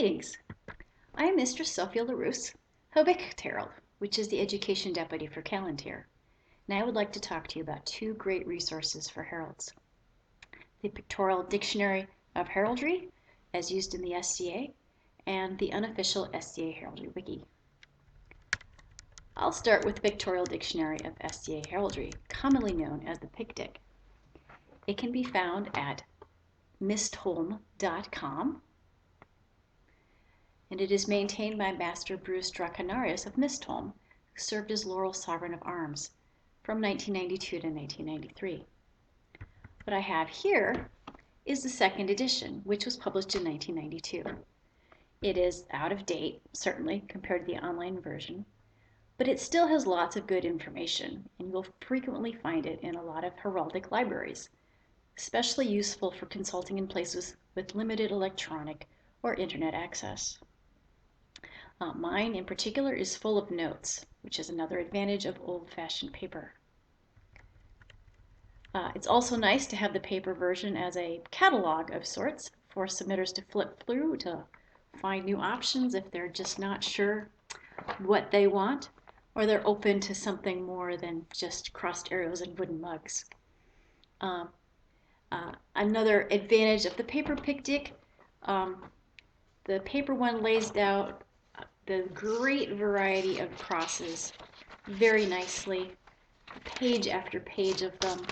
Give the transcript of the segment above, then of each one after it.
Greetings! I am Mistress Sofya La Rus of Pictorial, which is the education deputy for Callantyre, and I would like to talk to you about two great resources for heralds. The Pictorial Dictionary of Heraldry, as used in the SCA, and the Unofficial SCA Heraldry Wiki. I'll start with the Pictorial Dictionary of SCA Heraldry, commonly known as the PicDic. It can be found at mistholm.com, and it is maintained by Master Bruce Draconarius of Mistholm, who served as Laurel Sovereign of Arms from 1992 to 1993. What I have here is the second edition, which was published in 1992. It is out of date, certainly, compared to the online version, but it still has lots of good information, and you'll frequently find it in a lot of heraldic libraries, especially useful for consulting in places with limited electronic or internet access. Mine in particular is full of notes, which is another advantage of old-fashioned paper. It's also nice to have the paper version as a catalog of sorts for submitters to flip through to find new options if they're just not sure what they want, or they're open to something more than just crossed arrows and wooden mugs. Another advantage of the paper PicDic, the paper one lays out the great variety of crosses very nicely, page after page of them,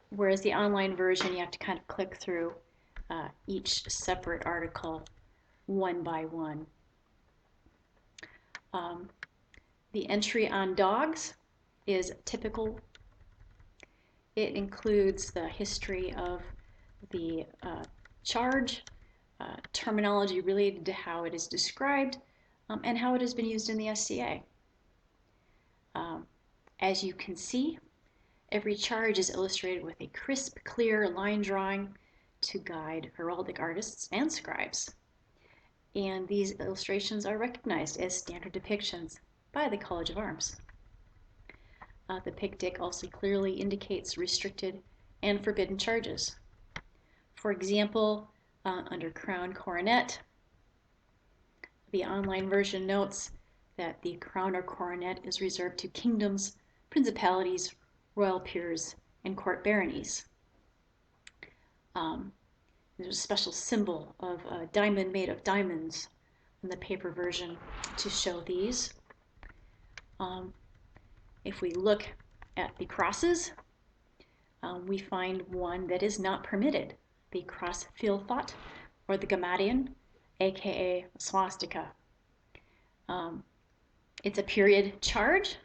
whereas the online version you have to kind of click through each separate article one by one. The entry on dogs is typical. It includes the history of the charge, terminology related to how it is described, and how it has been used in the SCA. As you can see, every charge is illustrated with a crisp, clear line drawing to guide heraldic artists and scribes. And these illustrations are recognized as standard depictions by the College of Arms. The PicDic also clearly indicates restricted and forbidden charges. For example, under Crown Coronet, the online version notes that the crown or coronet is reserved to kingdoms, principalities, royal peers, and court baronies. There's a special symbol of a diamond made of diamonds in the paper version to show these. If we look at the crosses, we find one that is not permitted, the cross Philthot, or the Gammadian, aka swastika. It's a period charge,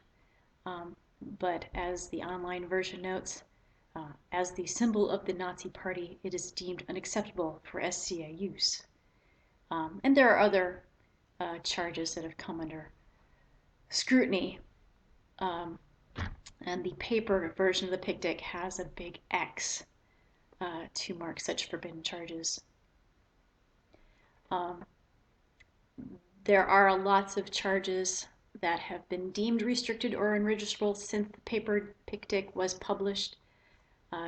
but as the online version notes, as the symbol of the Nazi Party, it is deemed unacceptable for SCA use. And there are other charges that have come under scrutiny. And the paper version of the PicDic has a big X to mark such forbidden charges. There are lots of charges that have been deemed restricted or unregisterable since the paper PicDic was published.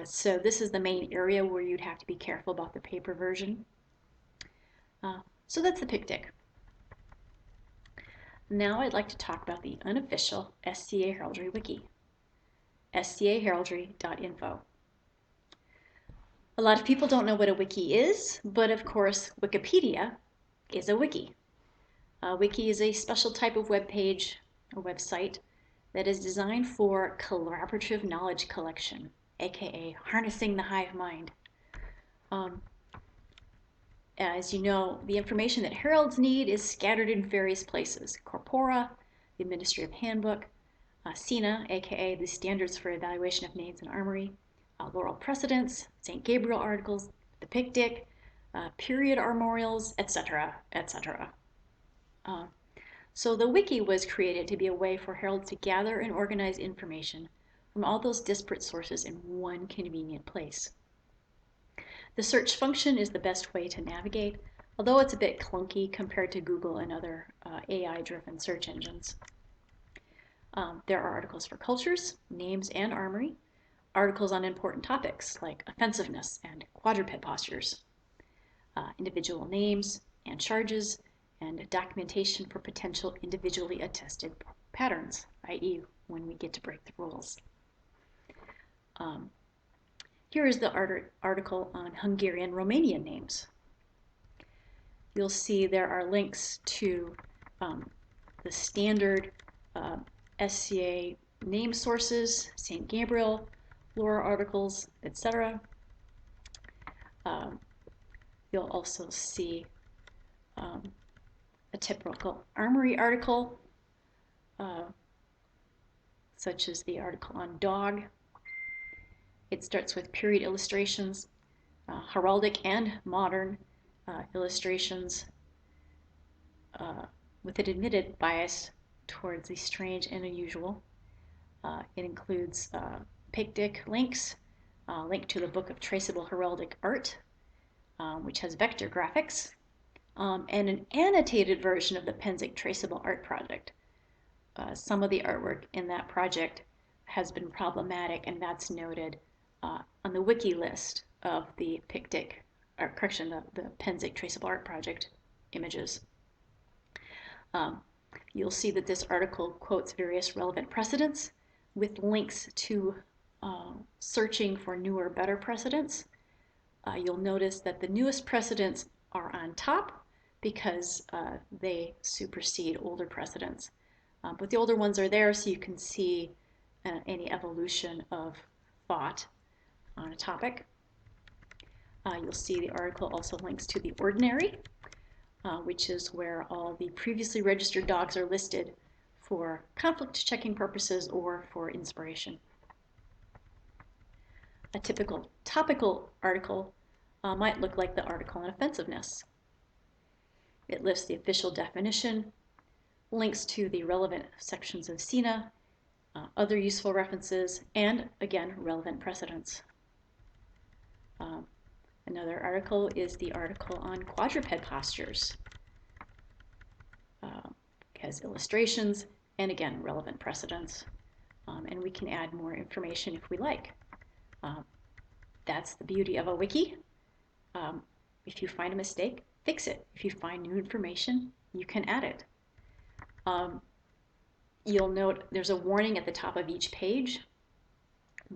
So this is the main area where you'd have to be careful about the paper version. So that's the PicDic. Now I'd like to talk about the unofficial SCA Heraldry Wiki, scaheraldry.info. A lot of people don't know what a wiki is, but of course Wikipedia is a wiki. A wiki is a special type of web page or website that is designed for collaborative knowledge collection, aka harnessing the hive mind. As you know, the information that heralds need is scattered in various places: Corpora, the Administrative Handbook, SENA, aka the Standards for Evaluation of Names in Armory, Laurel Precedents, St. Gabriel Articles, the PicDic, period armorials, etc., etc. So the wiki was created to be a way for heralds to gather and organize information from all those disparate sources in one convenient place. The search function is the best way to navigate, although it's a bit clunky compared to Google and other AI-driven search engines. There are articles for cultures, names, and armory, articles on important topics like offensiveness and quadruped postures, individual names, and charges, and documentation for potential individually attested patterns, i.e. when we get to break the rules. Here is the article on Hungarian Romanian names. You'll see there are links to the standard SCA name sources, St. Gabriel, Laura articles, etc. You'll also see a typical Armory article, such as the article on dog. It starts with period illustrations, heraldic and modern illustrations, with an admitted bias towards the strange and unusual. It includes pictic links, link to the Book of Traceable Heraldic Art, which has vector graphics, and an annotated version of the Pennsic Traceable Art Project. Some of the artwork in that project has been problematic, and that's noted on the wiki list of the pictic, or correction, the Pennsic Traceable Art Project images. You'll see that this article quotes various relevant precedents with links to searching for newer, better precedents. You'll notice that the newest precedents are on top because they supersede older precedents. But the older ones are there so you can see any evolution of thought on a topic. You'll see the article also links to the ordinary, which is where all the previously registered dogs are listed for conflict checking purposes or for inspiration. A typical topical article might look like the article on offensiveness. It lists the official definition, links to the relevant sections of SINA, other useful references, and again, relevant precedents. Another article is the article on quadruped postures. It has illustrations and again, relevant precedents. And we can add more information if we like. That's the beauty of a wiki. If you find a mistake, fix it. If you find new information, you can add it. You'll note there's a warning at the top of each page.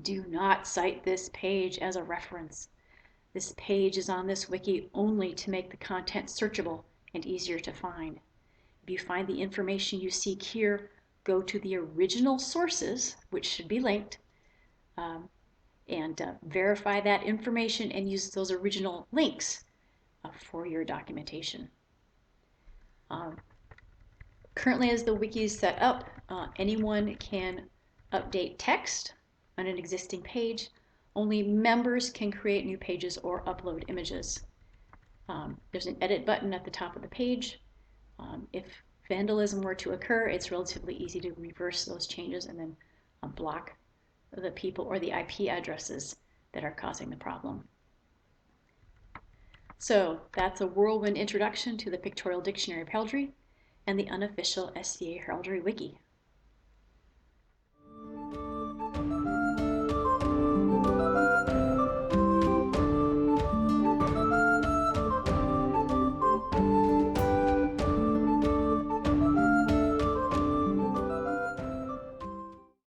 Do not cite this page as a reference. This page is on this wiki only to make the content searchable and easier to find. If you find the information you seek here, go to the original sources, which should be linked, and verify that information and use those original links for your documentation. Currently, as the wiki is set up, anyone can update text on an existing page. Only members can create new pages or upload images. There's an edit button at the top of the page. If vandalism were to occur, it's relatively easy to reverse those changes and then block the people or the IP addresses that are causing the problem. So that's a whirlwind introduction to the Pictorial Dictionary of Heraldry and the unofficial SCA Heraldry Wiki.